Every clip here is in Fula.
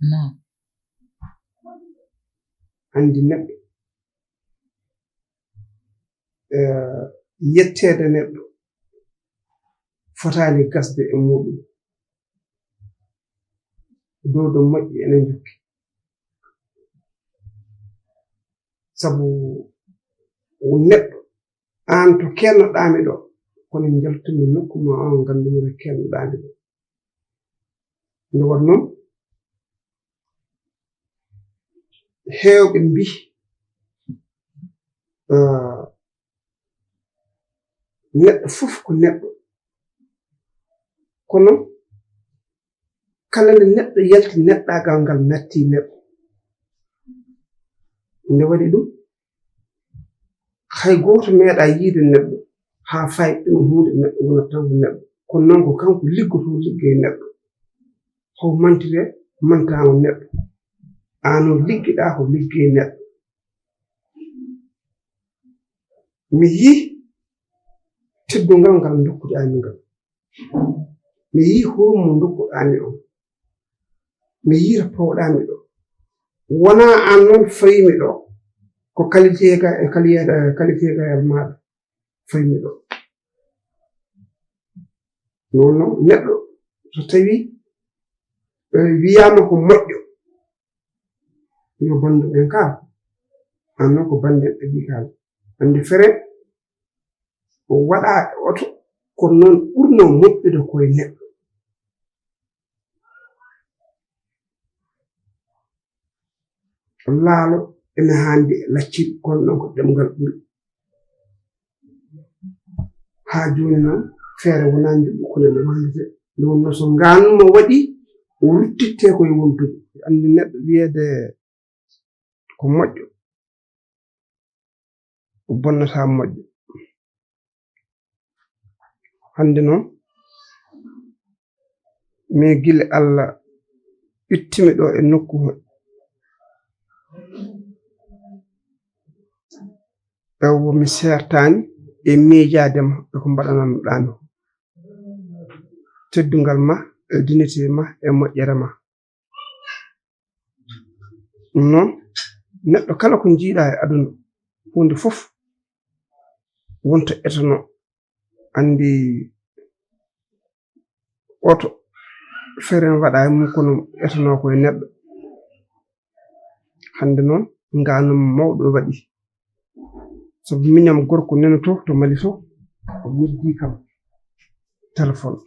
نعم عندي نبي يتيد نبي فتاني قصد أمودي دودو مجي أنجوك سبو ونبي أنتو كينو دامي دو كوني نجلت من نكما أن غندمي كينو دامي دو نورنو هيوغ بي neɗɗo fof ko neɗɗo kono kala nde neɗɗo yalti neɗɗagal ngal natti neɗɗo nde waɗi ɗum hay goto meeɗa yiide neɗɗo haa fayi ɗum hunde neɗɗo wonata tan ko neɗɗo kono noon ko kanko liggoto liggey neɗɗo how mantire mantama neɗɗo ano liggiɗa ko liggey neɗɗo mi yii teddungal ngal dokkuɗaami ngal mi yii hurum mo dokkuɗaami on mi yiira powɗaami ɗo wonaa an noon fayimi ɗo ko kalitegayal maaɗa fayimi ɗo nonno neɗɗo so tawi wiyaama ko moƴƴo yo bandu en kaa an noon ko banden ɗaɓi kaal andi fere o waɗa oto kono noon ɓurno moƴƴude koye neɗɗo laalo ene haandi lacciri kono noon ko ɗemgal ɓuri haa jooni noon feere wonaa njuɓɓu kono ne wallite nde wonno so ngaanmo waɗi o ruttitte koye wontude andi neɗɗo wiyeede ko moƴƴo o bonnataa moƴƴo hande noon min gila Allah ittimi ɗo e nokku ɗo mi sertani e miijadema e ko mbaɗanam ɗami teddungal ma e dignité ma e moƴƴere ma non neɗɗo kala ko jiiɗa e aduna hunde fof wonto etono andi oto feren waɗa e mum kono etono koye neɗɗo hande noon nganum mawɗo waɗi sabu miñam gorko nene to Mali to o noddi kam téléphone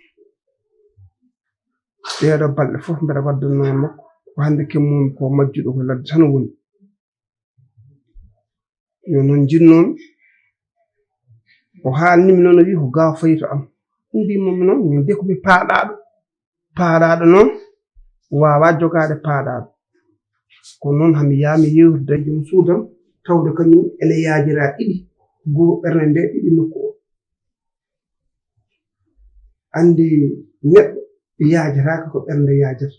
ɗeɗo balɗe fof mbeɗa waddanno e makko ko hande kemmum ko majjuɗo ko ladde tan woni yo noon jinnomi o haalnimi noon o wi ko gaaw fayi to am mbimomi noon min de komi paaɗaɗo noon wawa jogade paaɗaɗo kono noon hami yaami yewtude e joom suudam tawde kañum ene yaajira ɗiɗi goo ɓernde nde ɗiɗi nokku o andi neɗɗo yaajiraka ko ɓernde yaajata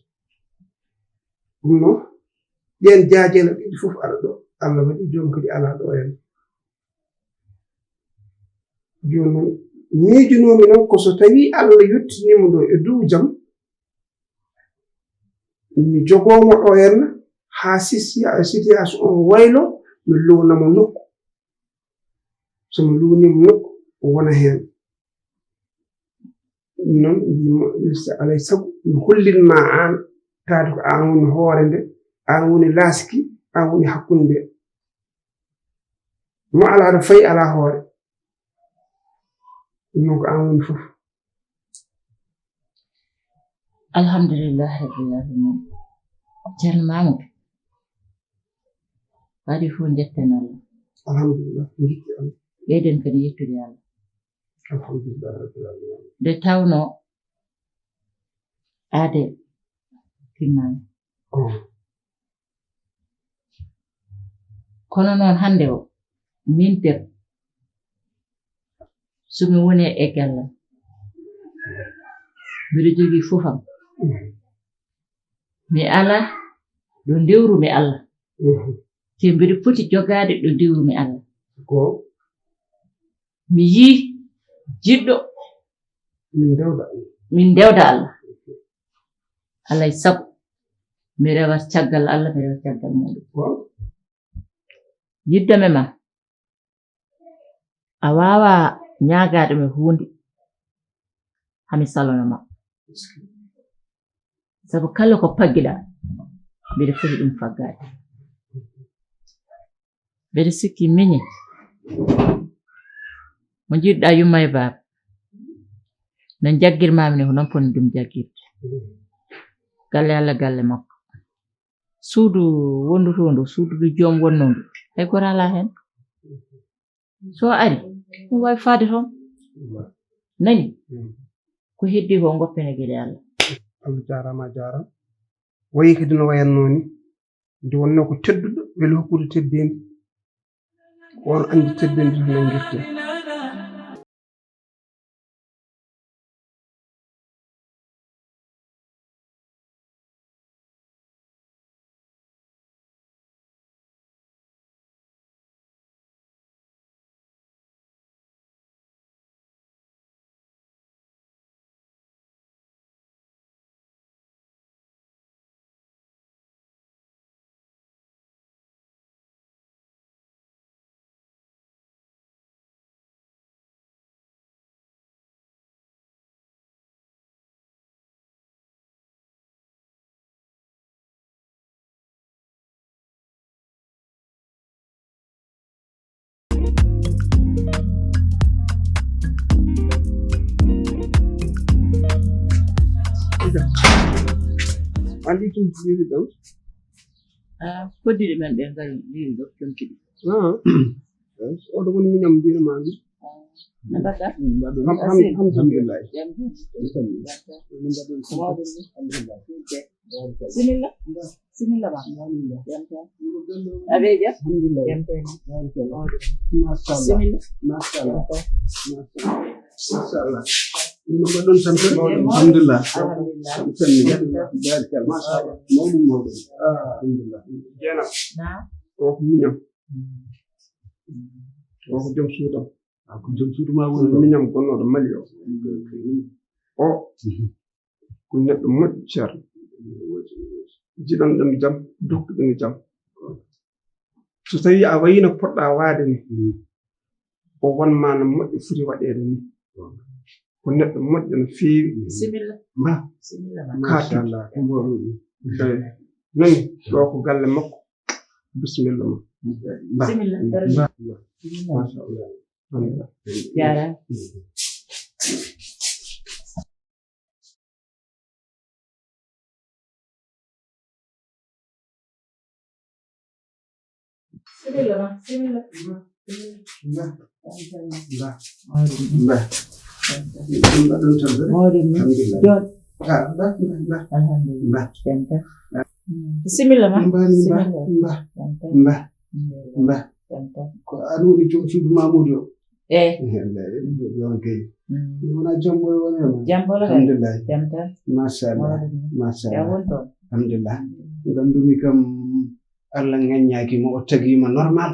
ɗum noon ɗen jaajele ɗiɗi fof aɗa ɗo Allah waɗi joom kadi ala ɗo en joni noon miijunomi noon ko so tawi Allah yettinimo ɗo e dow jaam mi jogomo ɗo henna haa situation on waylo mi lownamo nokku somi lownimo nokku o wona heen ɗum noon alay sago mi hollinma an taade ko an woni hoore nde an woni laaski an woni hakkunde nde mo ala ɗo fayi ala hoore ɗum noon ko an woni fof alhamdulillah rabbil alamin ceerno Mamadou waɗi fof jetten Allah alhamdulillah jitti Allah ɓeyden kadi yettude Allah alhamdulillah rabbil alamin nde tawno aade timmani kono noon hande o min debbo somi woni e gallam mbiɗo jogii fofam mi ala ɗo ndewrumi Allah te mbiɗo foti jogaade ɗo ndewrumi Allah mi yii jiɗɗo min dewda Allah alay sago mi rewat caggal Allah mi rewat caggal muɗum yiddame ma a wawa ñaagaɗo me hunde hami salono ma sabu kala ko paggiɗa mbiɗa foti ɗum faggade mbeɗa sikki miñe mo jiɗɗa yumma e baaba no jaggirmami ne ko noon ponni ɗum jaggirde galle Allah galle makko suudu wonduto ndu suudu du joom wonno ndu hay goto ala hen so ari ɗum wawi faade toon nani ko heddi ko goppene gueɗe Allah Allah jarama jarama wayi kadi no wayanno ni nde wonno ko tedduɗo weli hokkude teddedi on andi teddedi to nangirte andi tum jiiri ɗo koddiɗe men ɓe ngari liri ɗo jonkiɗi oɗo woni miñam mbiramaami no mbaɗɗa alhamdulillah similla similla ma aɓe jam similla machallah no mbaɗon tampe alhamdulillah machallah mawɗum mawɗum alhamdulillah jeenam o ko miñam o ko joom suudam ko joom suudu ma woni miñam gonnoɗo Mali o ko neɗɗo moƴƴo ceerno jiɗanɗomi jam dokkuɗomi jam so tawi a wayi no poɗɗa waade ni o wonma no moƴƴo foti waɗede ni ko neɗɗo moƴƴo no feewi similla ma machallah nani ɗo ko galle makko bisimilla ma similla machallah jara similla mbaɗon tampe alhamdulillah alhamdulillah similla ma mba ko an woni joom suudu Mamoudou o on kay wona jamboy wonema jambola alhamdulillah jamta machallah alhamdulillah gandumi kam Allah ŋaññaakima o tagima normal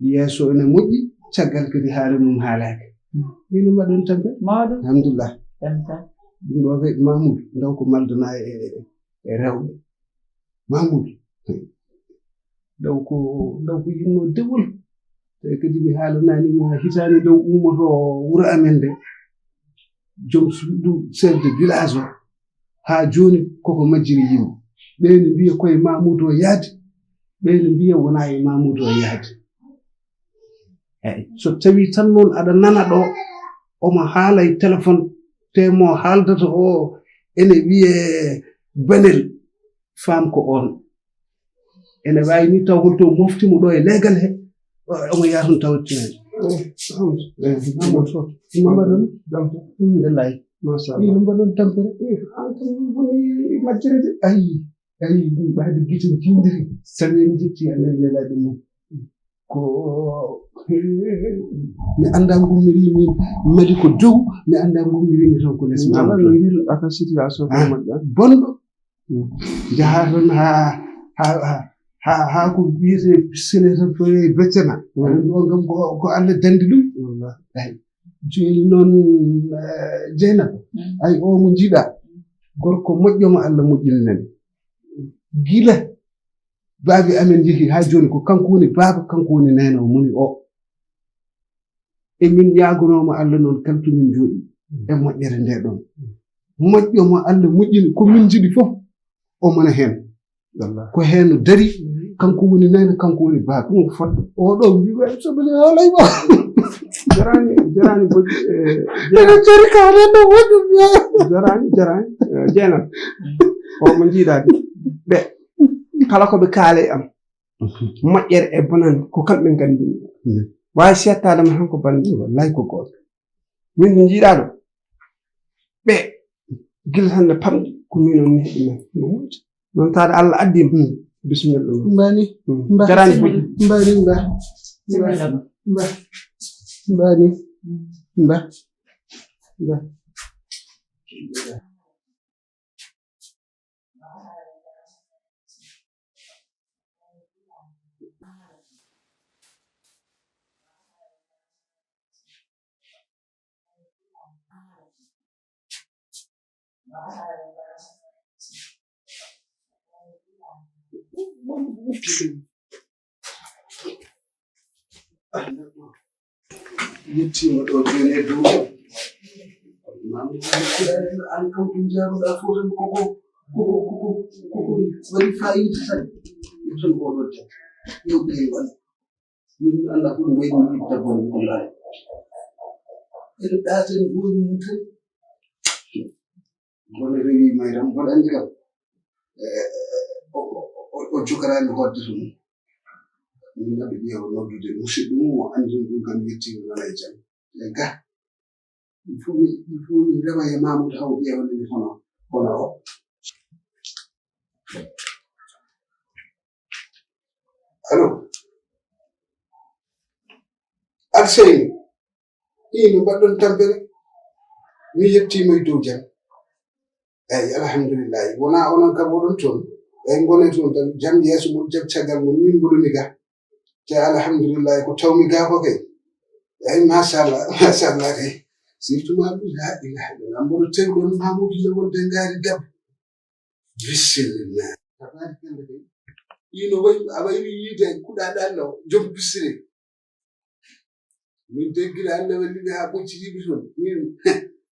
yeeso ene moƴƴi caggal kadi haala mum haalaka ino mbaɗon tampe mawɗum alhamdulillah jamta ɗum ɗo kay Mamoudou ndaw ko maldana e rewɓe Mamoudou ndaw ko yinno dewol te kadi mi haalananima hitande dow ummoto wuro amen nde joom suudu chef de village o haa joni koko majjiri yimɓe ɓeyno mbiya koye Mamoudou o yaade ɓeyno mbiya wona e Mamoudou o yaade eyyi so tawi tan noon aɗa nana ɗo omo haala e téléphone te mo haaldata o ene wiye banel faam ko on ene wawi ni taw holto moftimo ɗo e leegal he omo yaha toon tawattinani Mamadou no mbaɗon alhamdulillahi machallah no mbaɗon tampere woni majjere de ayi ɗum ɓaade gite tindiri salmini jetti Allah lelaɗe mum ko mi anda gummiri min madi ko dow mi anda gummirimi toon ko less no yiɗoɗa ka situation ko moƴƴa bonɗo jaha toon ha ko wiyete sene tan to beccana ɗo gam ko Allah dandi ɗum eyi joni noon Dieynaba ay o mo jiiɗa gorko moƴƴo mo Allah moƴƴini nani gila baabi amen jehi haa jooni ko kanko woni baaba kanko woni nayno muni o e min ñaagonooma Allah noon kaltumin jooɗi e moƴƴere nde ɗon moƴƴo mo Allah moƴƴini ko min jiɗi fof o mona heen ko heen dari kanko woni nayno kanko woni baaba ɗum fodde oɗo wiiwa sobele haalay ba jarani boji jari kaare ɗo woɗɗum jarani jeenan o mo jiiɗaade ɓe kala ko ɓe kaale am moƴƴere e bonande ko kamɓe nganndimi waawi seettaadema han ko bannde wallahi ko gooto min ko njiiɗaa ɗo ɓe gila hannde pamɗi ko min on heɓi men noon taade Allah addima bisimilla mbani jarani boji mbani mbani yettima ɗo joni e dow an kam ɗum jaruɗa fof tan koko waɗi fayida tan tan oɗo jam yewɓe walla min anda ko ɗum wayni yiɗi dabon ko laay ene ɗaten goni mum tan gone rewi mayram mboɗa andi kam o jokarani hodde to mum min naɓe ƴeewa noddude musidɗo mum o andini ɗum kam yettima nana e jam e ga il faut mi rewa e Mamoudou Haw ƴeewanimi hono o allo Alseyni ino mbaɗɗon tampere mi yettima e dow jam eyi alhamdulillahi wona onon kam oɗon toon eyi gone toon tan jam yeeso mon jam caggal mon min mboɗomi ga te alhamdulillahi ko tawmi ga ko kay eyi machallah kay surtout ma ɗum la ilaha illallah mboɗo tawi ɗon Mamoudou le wonde ngaari dabbe bisimillah tabaari kende kay ino wayi a wayri yiide kuɗaɗa Allah joom bisire min deggira Allah walliɓe haa ɓoccitiɓe toon min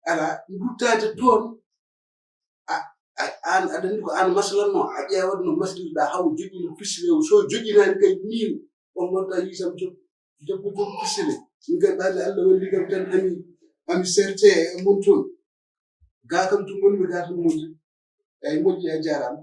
ala guttade toon an aɗa andi ko an maslanno a ƴeewat no maslirɗa haw joƴi no pisire so joƴinani kay min on gonta yisam jobbo joom pisire min kay ɓaade Allah walli kam tan ami serte e mon toon ga kam to gonmi ga tan moƴƴi eyi moƴƴi a jarama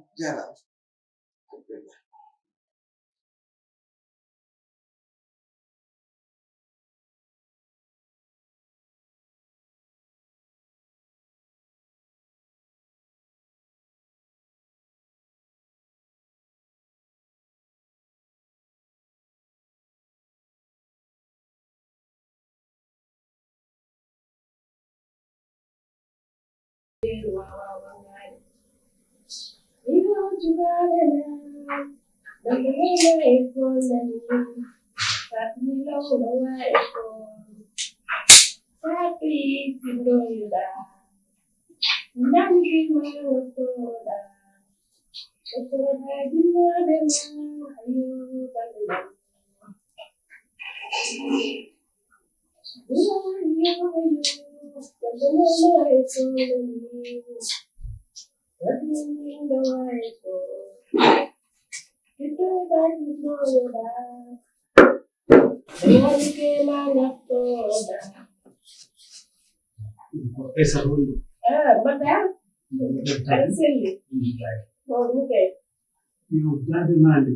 yo dade mande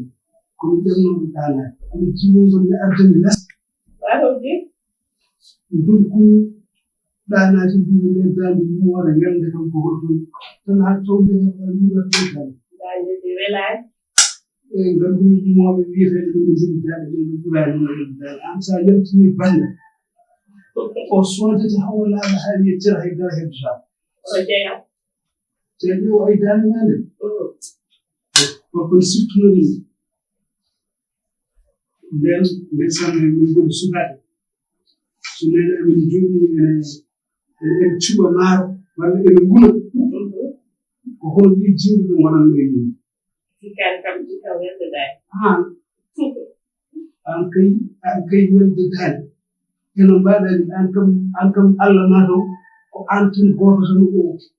komi ƴemnoɓe ɗana komi jimogol ne ardani las ɗum komi ɗanaji mbimi nden dande yimoore yelde kam ko hoɗum tan ha towde wiwatde tan eyi ngandumi yimoɓe wiyeteɓe ɗum jiɗi dade ɓe ɓurani dade an sa yaltini balle o sodete hawo laaɓa ha yettira haydara heddotama te ƴeewo ay dande mande kon siftunori nden sanne min goni sukaɓe so nene amin joɗi en cuɓa maaro walla ene ngula ko hono ɗi jimɗi ɓe gonanno e yimɓe Ikan kam ika welde dai. An kai welde dai eno mbaɗani an kam Allah ma ɗo ko an tun goto tan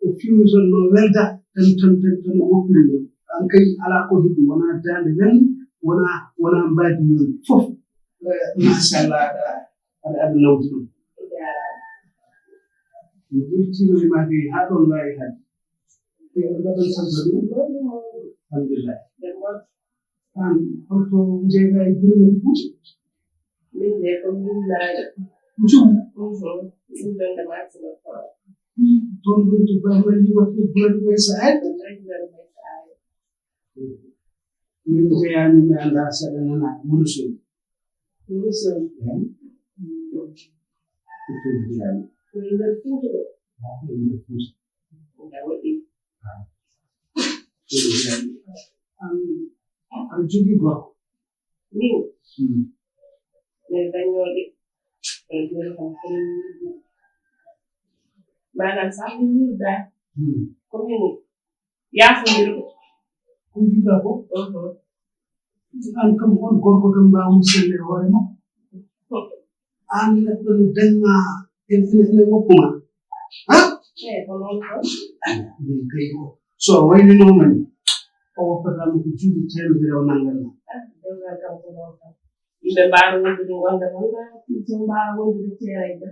o fusion no welda tan woppiri ɗon an kay ala ko heɓi wona dande welde wona mbadi yoni fof machallah aɗa nawdi ɗum mi ɓurtinori ma kay ha ɗon wawi hadde mbaɗon santa ɗum alhamdulillah an holto jeega e gure men fuuti Min de ko min laaɗo. jum Min donde masino ko. toon gonti bamali wattu bulani may sa ay min jeyani mi anda saɗa nana wurusol Wurusol. Ɗum jeyani Ko nder Fuuta ɗo. nder Fuuta Nda waɗi. ɗum jeyani an jogii gorko Min min dañoɗe e joni kam komin manam sa min yurda komin yafodirɓe ko jiɗa ko an kam on gorko kam mbawmo sellere hoore makko an neɗɗo ne dañma ene woppuma ko noon ko min kay ko so waylinomani o woppatama ko juuɗe temedere o nangal ma dewgal kam ko noon kam yimɓe mbawa wondude wonda wonda so mbawa wondude ceerayda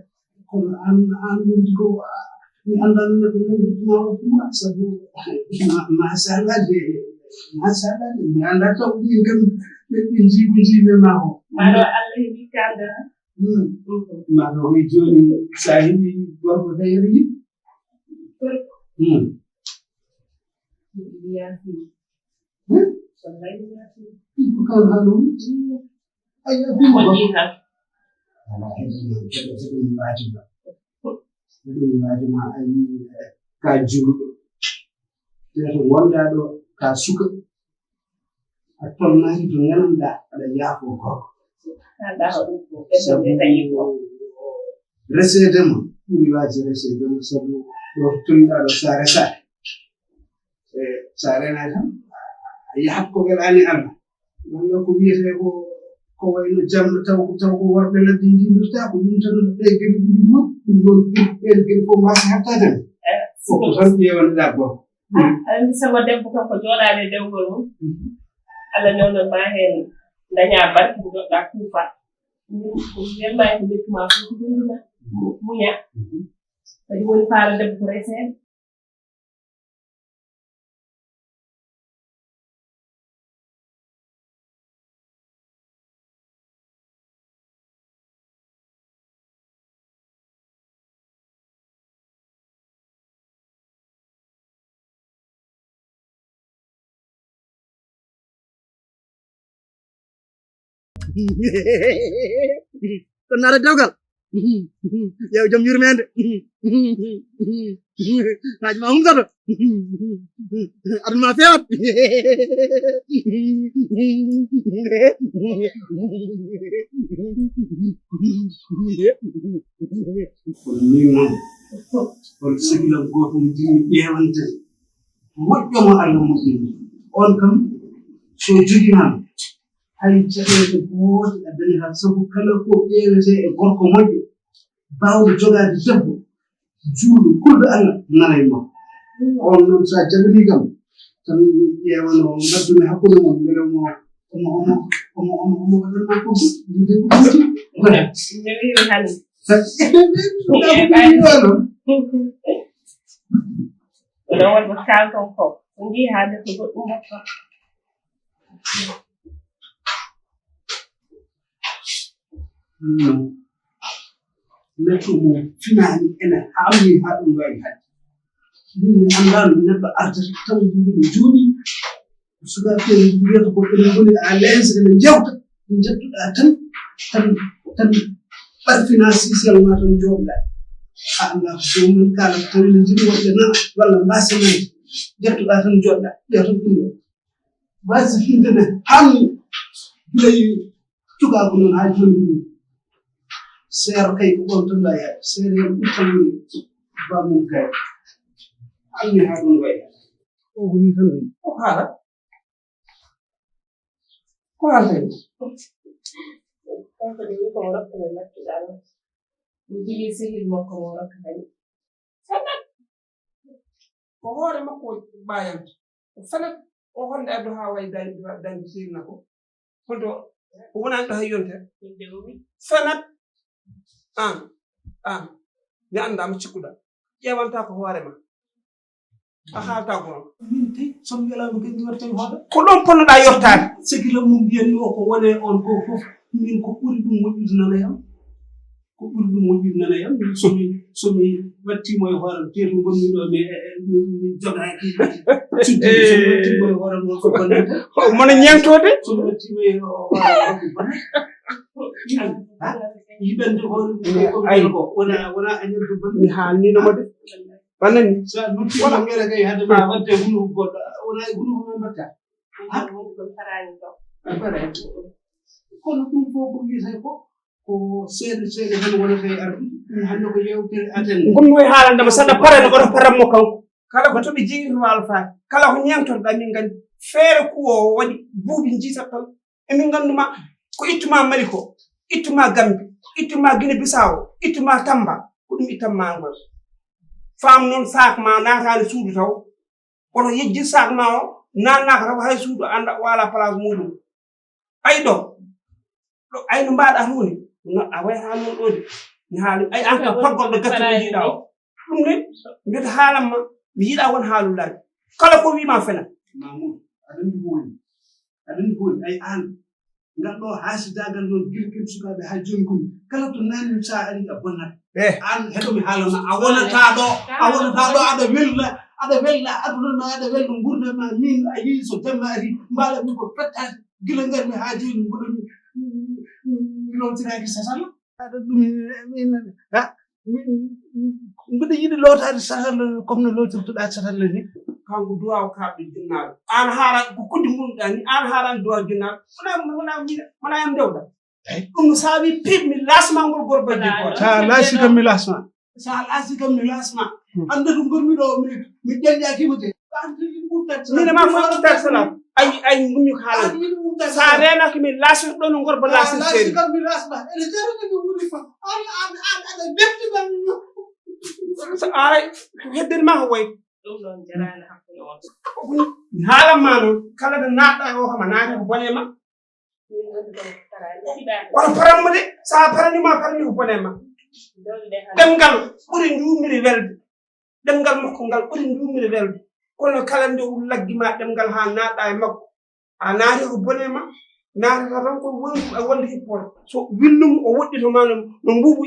kono an wondi ko mi anndano neɗɗo nangiɗuma woppuma sabu machallah de mi annda taw ɗin kam ɓe jiime ma o maɗo Allah heeɓi kaldana maɗo hoy joni sa heeɓi gorko tawere yiɗi yafi wallahi yafi ko kan halum ayya bimo moƴƴitan ɗum waajima ayi ka juuɗo teto wonda ɗo ka suka a tolnaki to gananɗa aɗa yaafo gorko resedema ɓuri waaji resedema sabu ɗo tolniɗa ɗo sa resaki e sa renaki tan a yahat ko welani Allah gonga ko wiyete ko wayno jamma taw ko worɓe ladde jindorta ko ɗum tan ɓe geɗe ɗiɗi moƴ ɗum ɗon ɓen geɗe fof mbasa heɓtade koko tan ƴewanoɗa gorko andi sago debbo kam ko jooɗade dewgol mum Allah newnon ma hen daña barke ko joɗɗa kuufa welmani ko ɓettuma fof ko dundina muña kadi woni faala debbo ko resede ko nara dewgal yew joom yurmede haji ma humsato aduna ma fewat kono min noon on sigilam goto mo jimmi ƴewante moƴƴomo Allah moƴƴini on kam so joginama hay caɗeele goote a dañata sabu kala ko ƴeewete e gorko moƴƴo baawɗo jogaade debbo juulɗo kulɗo Allah nana e makko on noon so a jaɓanii kam tan ƴeewano ngaddumi hakkunde mon mbele omo waɗanma ko yide ko ɓuuti mi wiwi hannde oɗon wonmo kalton ko so njii haalde ko goɗɗum mofta neɗɗo mo finaani ene haamni haa ɗum wawi hadde min mi anndaano neɗɗo ardata taw yimɓe ɓe jooɗii sukaaɓe wiyata ko ene woni à l'aise ene njewta jettuɗaa tan ɓarfina sisel ma tan jooɗɗaa a annda ko jomumen kaalata tawi ne jiɗi wonde nana walla mbaasanaade jettuɗaa tan jooɗɗaa ƴewta ɗum ɗo waasi finde ne haamni gilay cukaaku noon haa jooni ɗum seero kay ko ɗon tan wayi haade seero hen ɓurtan woni bamum kay alni haa ɗum wayi o woni tan o haala ko haltay kanko de wi komo rokkane makkiɗa non mi jogii sehil makko mo rokkatani fanat ko hoore makko bayanta fanat o honde addo ha way dañde sehilna ko holto o wonani ɗo hay yontere inde o wi fanat an mi andama cikkuɗa ƴewanta ko hoorema a haalta ko noon min tawi somi welama kadi mi watta hoɗo ko ɗon ponnoɗa yottade sekilam mum mbiyatmi o ko wone on ko fof min ko ɓuri ɗum moƴƴude nana yam ko ɓuri ɗum moƴƴude nana yam somi wattimo e hooram teeto gonmi ɗo mi jogaaki suddi somi wattimo e hooram ko bonnata mono ñeŋtode somi wattimo e hooram ko bonnata yiɗande hoore ɗum ko wona añande bonne mi haalninoma de bannani so a nuttima ngere kay hade ma wadde hunuko goɗɗo wona e hunuko ma mbatta woni ɗum harani ɗo kono ɗum fof ko wiyete ko ko seeɗa seeɗa tan wonata e ardude ɗum hannde ko yewtere atende gonmi e haalandema saɗa parane oto paranmo kanko kala ko toɓi jigi to waalo faati kala ko ñeŋtotoɗa min gandi feere kuwo o waɗi buuɓi jiitat tan emin ganduma ko ittuma mali ko ittuma gambi ittuma guine bisawo ittuma tamba ko ɗum ittanma ngol faam noon sac ma naatani suudu taw oto yejji sac ma o nannaka taw hay suudu anda wala place muɗum ay ɗo ay no mbaɗa hunde a wayata noon ɗo de mi haali ay an kam paggolɗo gattuɗo jiiɗa o ɗum ne mbiyata haalanma mi yiɗa won haalullaji kala ko wima fena mamoudou aɗandi ko woni ay an ngal ɗo haasidagal noon guilken sukaɓe ha joni komi kala to nanni sa ari a bonnata an heɗomi haalama a wonata ɗo aɗa welna aduna ma aɗa welna gurdama min a yii so jamma ari mbaɗa mi ko fettade gila ngarmi ha joni mboɗomi lowtiraki sasalla aɗa ɗum mbiɗa yiɗi lowtade sasalla comme no lowtirtuɗa sasalla ni kanko duwaw kaɓe jinnaɗo an haala ko kuddi mumɗa ni an haalani duwaw jinnaɗo wona yam dewɗa ɗum sa wi pip mi lasma ngol gorbadde ko sa laasi kam mi lasma anda ɗum gonmi ɗo mi ƴeñƴakima de minema fof kittat salat ay ɗummi ko haalani sa renaki mi laasi ɗo no gorba laasi seeri kam mi lasma ene jarani mi wuli fa aɗa deftiɓa ay heddenma ko wayi ɗum ɗon jarani hakkude on mi haalanma noon kala nde naatɗa o kam a naati ko bone ma min woni ɗon harani ɗiɗani woto paranmo de sa paranima parani ko bone ma dolde ɗemngal ɓuri njumiri welde ɗemngal makko ngal ɓuri njumiri welde kono kala nde laggima ɗemngal ha naatɗa e makko a naati ko bone ma naatata tan ko wonde hippore so willum o woɗɗitoma no mbuubu